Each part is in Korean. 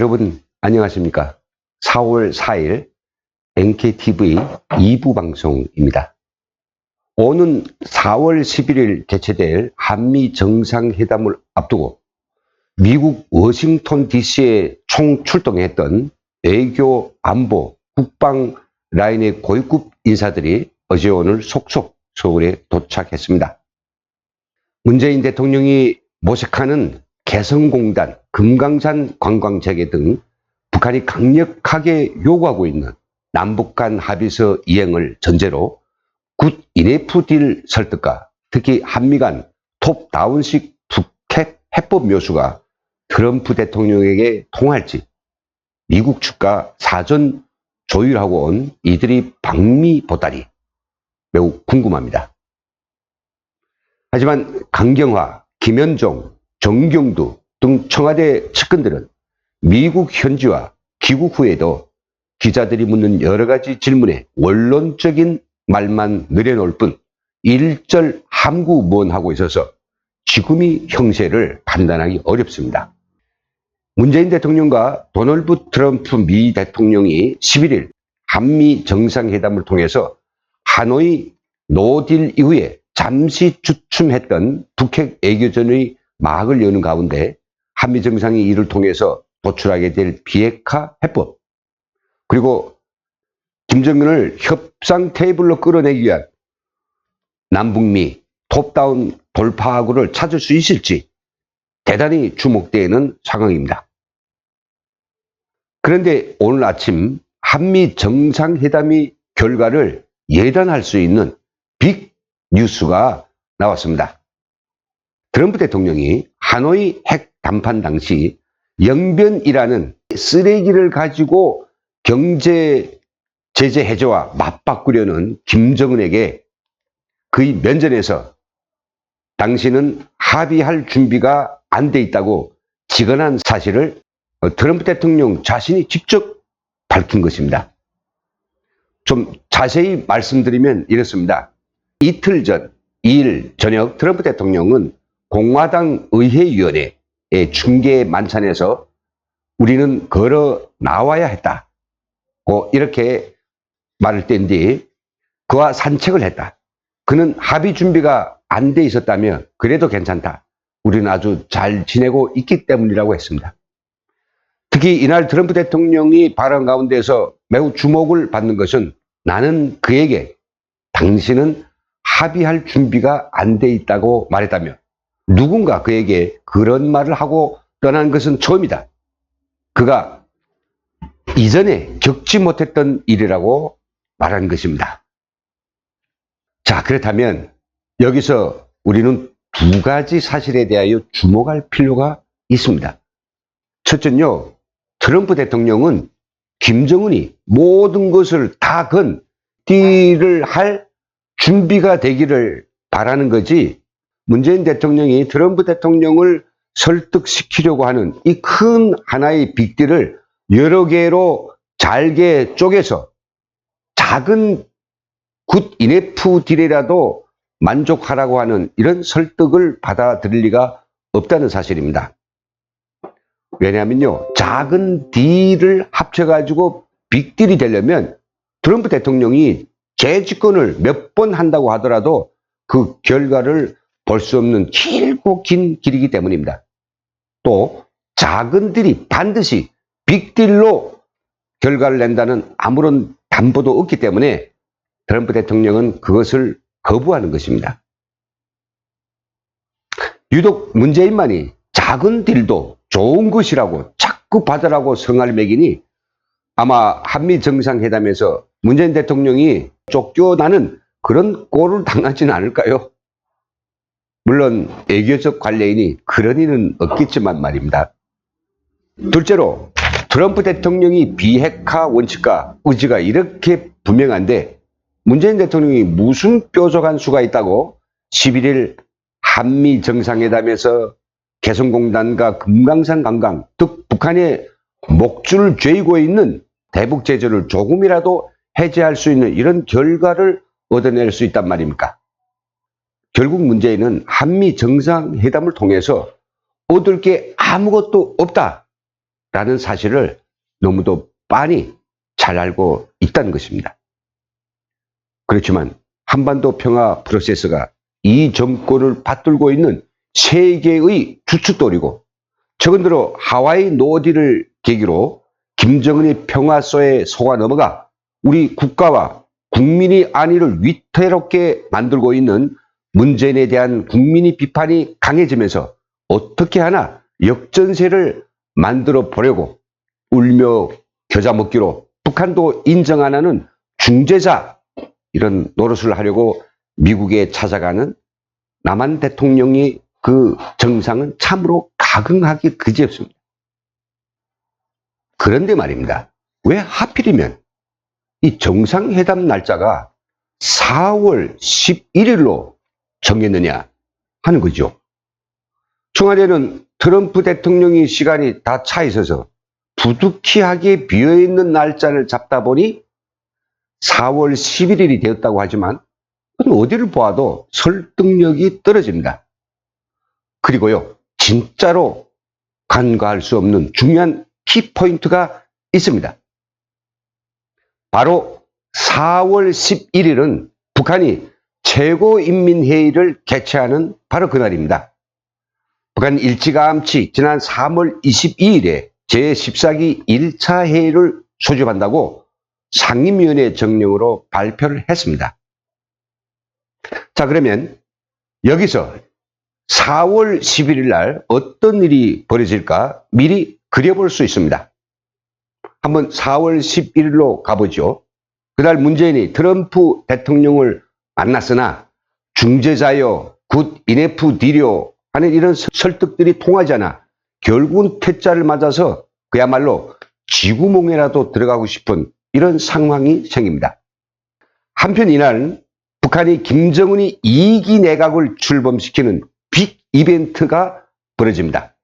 여러분 안녕하십니까? 4월 4일 NKTV 2부 방송입니다. 오는 4월 11일 개최될 한미 정상회담을 앞두고 미국 워싱턴 DC에 총출동했던 외교, 안보, 국방 라인의 고위급 인사들이 어제 오늘 속속 서울에 도착했습니다. 문재인 대통령이 모색하는 개성공단, 금강산 관광재개 등 북한이 강력하게 요구하고 있는 남북 간 합의서 이행을 전제로 굿 이네프 딜 설득과 특히 한미 간 톱다운식 북핵 해법 묘수가 트럼프 대통령에게 통할지 미국 측과 사전 조율하고 온 이들이 방미 보따리 매우 궁금합니다. 하지만 강경화, 김현종, 정경두 등 청와대 측근들은 미국 현지와 귀국 후에도 기자들이 묻는 여러 가지 질문에 원론적인 말만 늘여놓을 뿐 일절 함구무언하고 있어서 지금의 형세를 판단하기 어렵습니다. 문재인 대통령과 도널드 트럼프 미 대통령이 11일 한미 정상회담을 통해서 하노이 노딜 이후에 잠시 주춤했던 북핵 외교전의 막을 여는 가운데 한미 정상이 이를 통해서 도출하게 될 비핵화 해법, 그리고 김정은을 협상 테이블로 끌어내기 위한 남북미 톱다운 돌파구를 찾을 수 있을지 대단히 주목되는 상황입니다. 그런데 오늘 아침 한미 정상회담의 결과를 예단할 수 있는 빅 뉴스가 나왔습니다. 트럼프 대통령이 하노이 핵 담판 당시 영변이라는 쓰레기를 가지고 경제 제재 해제와 맞바꾸려는 김정은에게 그의 면전에서 당신은 합의할 준비가 안 돼 있다고 직언한 사실을 트럼프 대통령 자신이 직접 밝힌 것입니다. 좀 자세히 말씀드리면 이렇습니다. 이틀 전 2일 저녁 트럼프 대통령은 공화당 의회위원회의 중계 만찬에서 우리는 걸어 나와야 했다고 이렇게 말을 뗀 뒤 그와 산책을 했다. 그는 합의 준비가 안 돼 있었다며 그래도 괜찮다. 우리는 아주 잘 지내고 있기 때문이라고 했습니다. 특히 이날 트럼프 대통령이 발언 가운데서 매우 주목을 받는 것은 나는 그에게 당신은 합의할 준비가 안 돼 있다고 말했다며 누군가 그에게 그런 말을 하고 떠난 것은 처음이다. 그가 이전에 겪지 못했던 일이라고 말한 것입니다. 자, 그렇다면 여기서 우리는 두 가지 사실에 대하여 주목할 필요가 있습니다. 첫째는요, 트럼프 대통령은 김정은이 모든 것을 다 건 딜을 할 준비가 되기를 바라는 거지 문재인 대통령이 트럼프 대통령을 설득시키려고 하는 이 큰 하나의 빅딜을 여러 개로 잘게 쪼개서 작은 굿 이네프 딜이라도 만족하라고 하는 이런 설득을 받아들일 리가 없다는 사실입니다. 왜냐하면요, 작은 딜을 합쳐가지고 빅딜이 되려면 트럼프 대통령이 재집권을 몇 번 한다고 하더라도 그 결과를 볼 수 없는 길고 긴 길이기 때문입니다. 또 작은 딜이 반드시 빅딜로 결과를 낸다는 아무런 담보도 없기 때문에 트럼프 대통령은 그것을 거부하는 것입니다. 유독 문재인만이 작은 딜도 좋은 것이라고 자꾸 받으라고 성을 매기니 아마 한미 정상회담에서 문재인 대통령이 쫓겨나는 그런 꼴을 당하지는 않을까요? 물론 외교적 관례인이 그런 일은 없겠지만 말입니다. 둘째로 트럼프 대통령이 비핵화 원칙과 의지가 이렇게 분명한데 문재인 대통령이 무슨 뾰족한 수가 있다고 11일 한미 정상회담에서 개성공단과 금강산 관광, 즉 북한의 목줄을 죄이고 있는 대북 제재를 조금이라도 해제할 수 있는 이런 결과를 얻어낼 수 있단 말입니까? 결국 문재인은 한미 정상회담을 통해서 얻을 게 아무것도 없다. 라는 사실을 너무도 빤히 잘 알고 있다는 것입니다. 그렇지만 한반도 평화 프로세스가 이 정권을 받들고 있는 세계의 주춧돌이고, 최근 들어 하와이 노딜을 계기로 김정은의 평화소에 속아 넘어가 우리 국가와 국민의 안위를 위태롭게 만들고 있는 문재인에 대한 국민의 비판이 강해지면서 어떻게 하나 역전세를 만들어 보려고 울며 겨자 먹기로 북한도 인정 안 하는 중재자, 이런 노릇을 하려고 미국에 찾아가는 남한 대통령이 그 정상은 참으로 가긍하기 그지없습니다. 그런데 말입니다. 왜 하필이면 이 정상회담 날짜가 4월 11일로 정했느냐 하는 거죠. 청와대는 트럼프 대통령이 시간이 다 차 있어서 부득이하게 비어있는 날짜를 잡다 보니 4월 11일이 되었다고 하지만 어디를 보아도 설득력이 떨어집니다. 그리고요, 진짜로 간과할 수 없는 중요한 키포인트가 있습니다. 바로 4월 11일은 북한이 최고인민회의를 개최하는 바로 그날입니다. 북한 일찌감치 지난 3월 22일에 제14기 1차 회의를 소집한다고 상임위원회 정령으로 발표를 했습니다. 자, 그러면 여기서 4월 11일 날 어떤 일이 벌어질까 미리 그려볼 수 있습니다. 한번 4월 11일로 가보죠. 그날 문재인이 트럼프 대통령을 만났으나 중재자요, 굿 이네프 딜요 하는 이런 설득들이 통하지 않아 결국은 퇴짜를 맞아서 그야말로 지구몽에라도 들어가고 싶은 이런 상황이 생깁니다. 한편 이날은 북한이 김정은이 2기 내각을 출범시키는 빅 이벤트가 벌어집니다.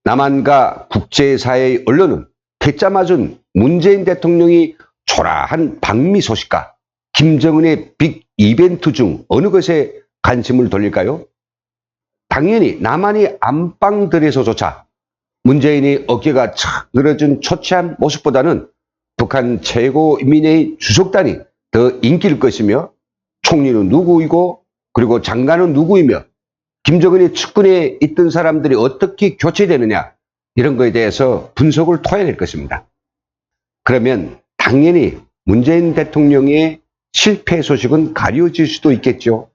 남한과 국제사회의 언론은 퇴짜 맞은 문재인 대통령이 초라한 방미 소식과 김정은의 빅 이벤트 중 어느 것에 관심을 돌릴까요? 당연히 남한이 안방들에서조차 문재인이 어깨가 착 늘어진 초췌한 모습보다는 북한 최고인민회의 주석단이 더 인기일 것이며, 총리는 누구이고 그리고 장관은 누구이며 김정은이 측근에 있던 사람들이 어떻게 교체되느냐, 이런 거에 대해서 분석을 토해낼 것입니다. 그러면 당연히 문재인 대통령의 실패 소식은 가려질 수도 있겠죠.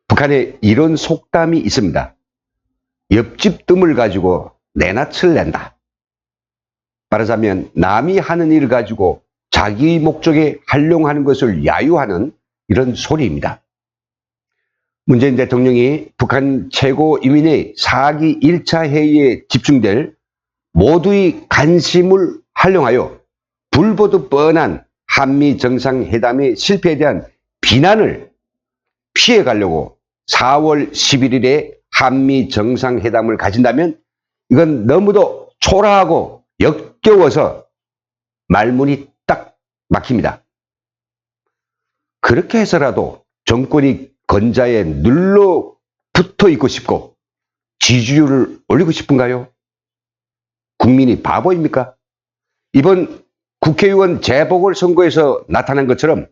북한에 이런 속담이 있습니다. 옆집 뜸을 가지고 내 낯을 낸다. 말하자면 남이 하는 일을 가지고 자기 목적에 활용하는 것을 야유하는 이런 소리입니다. 문재인 대통령이 북한 최고인민회의 4기 1차 회의에 집중될 모두의 관심을 활용하여 불보듯 뻔한 한미 정상회담의 실패에 대한 비난을 피해가려고 4월 11일에 한미 정상회담을 가진다면 이건 너무도 초라하고 역겨워서 말문이 딱 막힙니다. 그렇게 해서라도 정권이 건자에 눌러 붙어 있고 싶고 지지율을 올리고 싶은가요? 국민이 바보입니까? 이번 국회의원 재보궐선거에서 나타난 것처럼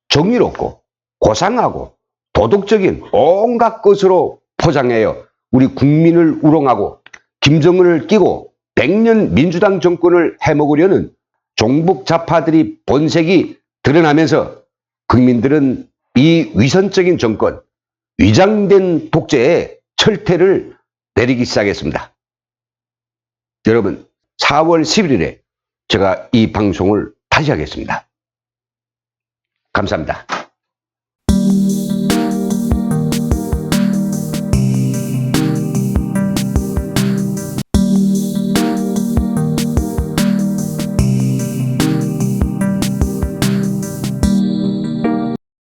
정의롭고 고상하고 도덕적인 온갖 것으로 포장해요. 우리 국민을 우롱하고 김정은을 끼고 100년 민주당 정권을 해먹으려는 종북 좌파들이 본색이 드러나면서 국민들은 이 위선적인 정권, 위장된 독재에 철퇴를 내리기 시작했습니다. 여러분, 4월 11일에 제가 이 방송을 다시 하겠습니다. 감사합니다.